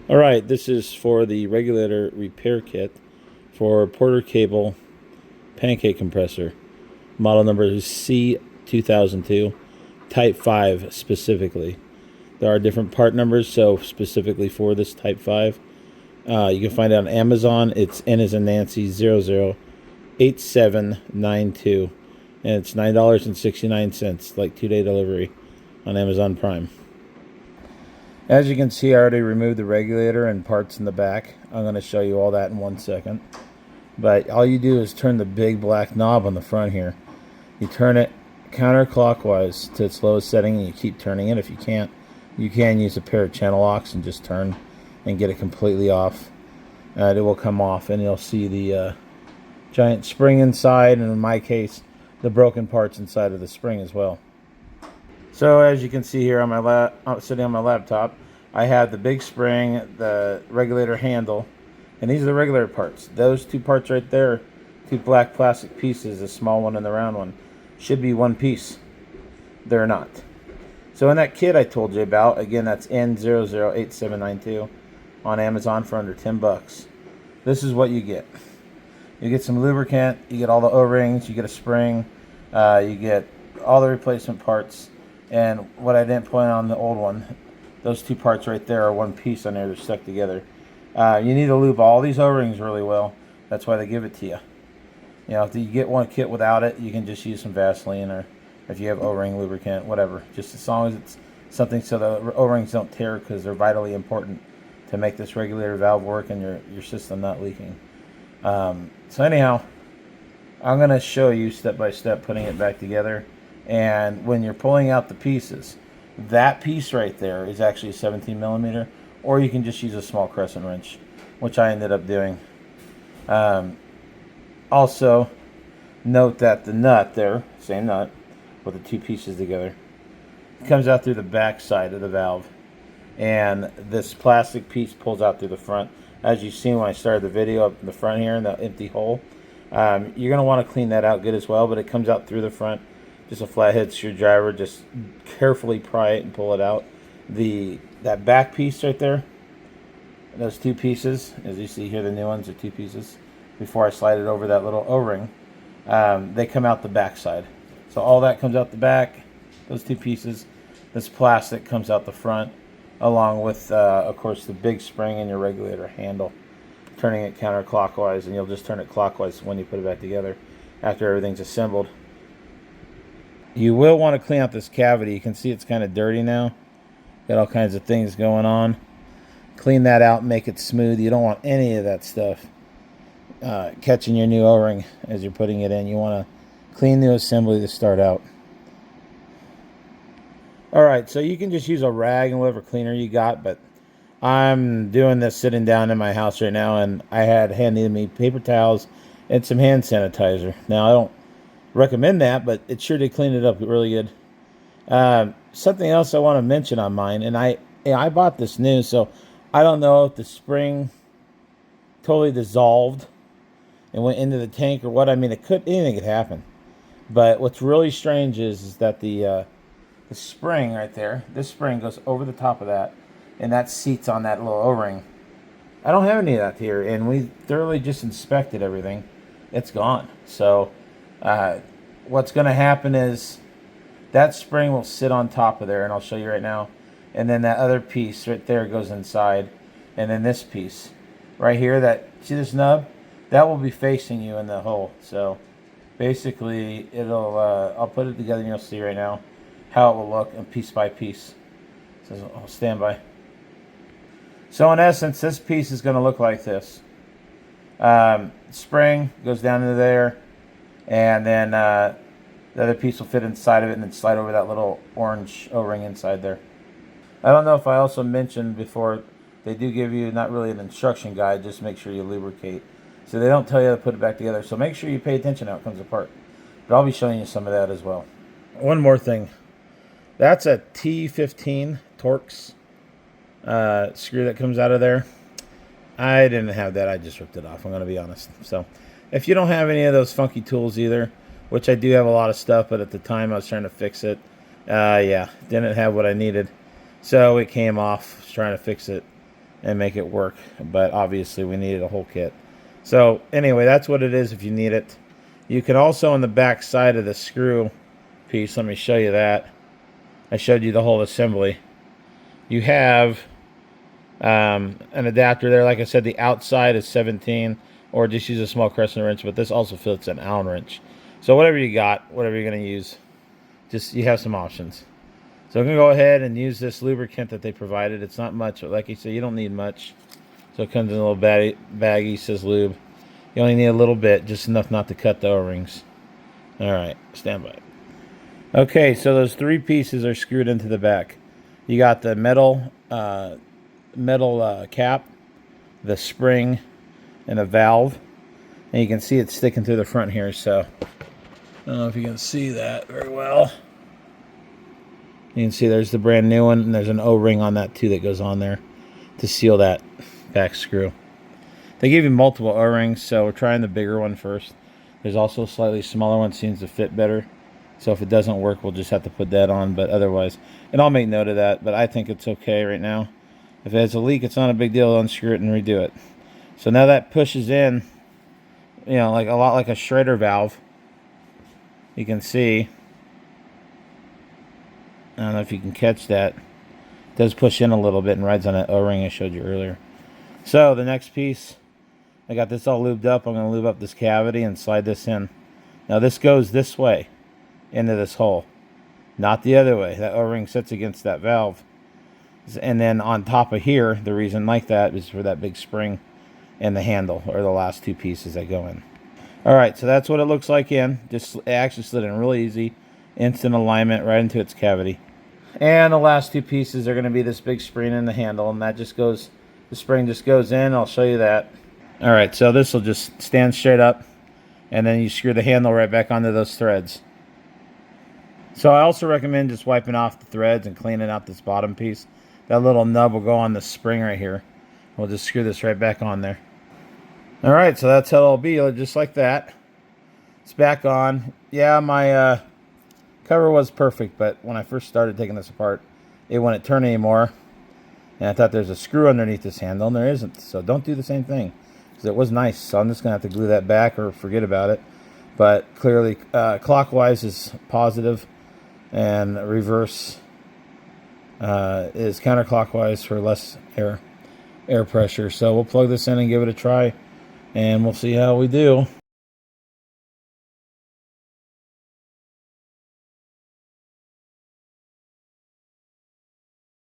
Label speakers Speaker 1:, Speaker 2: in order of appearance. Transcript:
Speaker 1: Alright, this is for the regulator repair kit for Porter Cable Pancake Compressor. Model number is C2002, Type 5 specifically. There are different part numbers, so specifically for this Type 5. You can find it on Amazon. It's N as in Nancy 008792. And it's $9.69, like 2-day delivery on Amazon Prime. As you can see, I already removed the regulator and parts in the back. I'm going to show you all that in 1 second. But all you do is turn the big black knob on the front here. You turn it counterclockwise to its lowest setting, and you keep turning it. If you can't, you can use a pair of channel locks and just turn and get it completely off. It will come off, and you'll see the giant spring inside, and in my case, the broken parts inside of the spring as well. So as you can see here on my sitting on my laptop, I have the big spring, the regulator handle, and these are the regulator parts. Those two parts right there, two black plastic pieces, the small one and the round one, should be one piece. They're not. So in that kit I told you about, again, that's N008792 on Amazon for under 10 bucks. This is what you get. You get some lubricant, you get all the O-rings, you get a spring, you get all the replacement parts. And what I didn't point on the old one, those two parts right there are one piece on there. They're stuck together. You need to lube all these O-rings really well. That's why they give it to you. You know, if you get one kit without it, you can just use some Vaseline, or if you have O-ring lubricant, whatever. Just as long as it's something so the O-rings don't tear, because they're vitally important to make this regulator valve work and your system not leaking. So anyhow, I'm going to show you step by step putting it back together. And when you're pulling out the pieces, that piece right there is actually a 17 millimeter, or you can just use a small crescent wrench, which I ended up doing. Also, note that the nut there, same nut, with the two pieces together, comes out through the back side of the valve, and this plastic piece pulls out through the front. As you've seen when I started the video, up in the front here in the empty hole, you're going to want to clean that out good as well, but it comes out through the front. Just a flathead screwdriver, just carefully pry it and pull it out. That back piece right there, those two pieces, as you see here, the new ones are two pieces. Before I slide it over that little O-ring, they come out the back side. So all that comes out the back, those two pieces. This plastic comes out the front, along with, of course, the big spring and your regulator handle. Turning it counterclockwise, and you'll just turn it clockwise when you put it back together after everything's assembled. You will want to clean out this cavity. You can see it's kind of dirty now. Got all kinds of things going on. Clean that out and make it smooth. You don't want any of that stuff catching your new O-ring as you're putting it in. You want to clean the assembly to start out. Alright, so you can just use a rag and whatever cleaner you got, but I'm doing this sitting down in my house right now, and I had handy to me paper towels and some hand sanitizer. Now, I don't recommend that, but it sure did clean it up really good. Something else I want to mention on mine, and I bought this new, so I don't know if the spring totally dissolved and went into the tank or what. I mean, anything could happen. But what's really strange is that the spring right there, this spring goes over the top of that, and that seats on that little O-ring. I don't have any of that here, and we thoroughly just inspected everything. It's gone. So what's going to happen is that spring will sit on top of there, and I'll show you right now. And then that other piece right there goes inside, and then this piece right here, see this nub? That will be facing you in the hole. So basically, I'll put it together, and you'll see right now how it will look, and piece by piece. So I'll stand by. So in essence, this piece is going to look like this. Spring goes down into there, and then the other piece will fit inside of it and then slide over that little orange O-ring inside there. I don't know if I also mentioned before, they do give you not really an instruction guide, just make sure you lubricate. So they don't tell you how to put it back together, so make sure you pay attention how it comes apart. But I'll be showing you some of that as well. One more thing. That's a T15 Torx screw that comes out of there. I didn't have that. I just ripped it off. I'm going to be honest. So if you don't have any of those funky tools either, which I do have a lot of stuff, but at the time I was trying to fix it, yeah, didn't have what I needed. So it came off. I was trying to fix it. and make it work. But obviously we needed a whole kit. So anyway, that's what it is if you need it. You can also on the back side of the screw piece, let me show you that. I showed you the whole assembly. You have an adapter there. Like I said, the outside is 17, or just use a small crescent wrench, but this also fits an Allen wrench. So whatever you got, whatever you're going to use, just you have some options. So I'm going to go ahead and use this lubricant that they provided. It's not much, but like you said, you don't need much. So it comes in a little baggie, says lube. You only need a little bit, just enough not to cut the O-rings. All right, stand by. Okay, so those 3 pieces are screwed into the back. You got the metal cap, the spring, and a valve. And you can see it sticking through the front here, so I don't know if you can see that very well. You can see there's the brand new one, and there's an O-ring on that too that goes on there to seal that back screw. They give you multiple O-rings, so we're trying the bigger one first. There's also a slightly smaller one, seems to fit better. So if it doesn't work, we'll just have to put that on, but otherwise, and I'll make note of that, but I think it's okay right now. If it has a leak, it's not a big deal. Unscrew it and redo it. So now that pushes in, you know, like a lot like a Schrader valve. You can see, I don't know if you can catch that. It does push in a little bit and rides on that O-ring I showed you earlier. So the next piece, I got this all lubed up. I'm going to lube up this cavity and slide this in. Now this goes this way into this hole, not the other way. That O-ring sits against that valve. And then on top of here, the reason like that is for that big spring and the handle, or the last 2 pieces that go in. All right, so that's what it looks like in. Just it actually slid in really easy. Instant alignment right into its cavity. And the last 2 pieces are going to be this big spring and the handle, and that just goes, the spring just goes in. I'll show you that. All right, so this will just stand straight up, and then you screw the handle right back onto those threads. So I also recommend just wiping off the threads and cleaning out this bottom piece. That little nub will go on the spring right here. We'll just screw this right back on there. All right, so that's how it'll be, just like that. It's back on. Yeah, my cover was perfect, but when I first started taking this apart, it wouldn't turn anymore. And I thought there's a screw underneath this handle, and there isn't. So don't do the same thing, because it was nice. So I'm just going to have to glue that back or forget about it. But clearly, clockwise is positive, and reverse is counterclockwise for less air pressure. So we'll plug this in and give it a try, and we'll see how we do.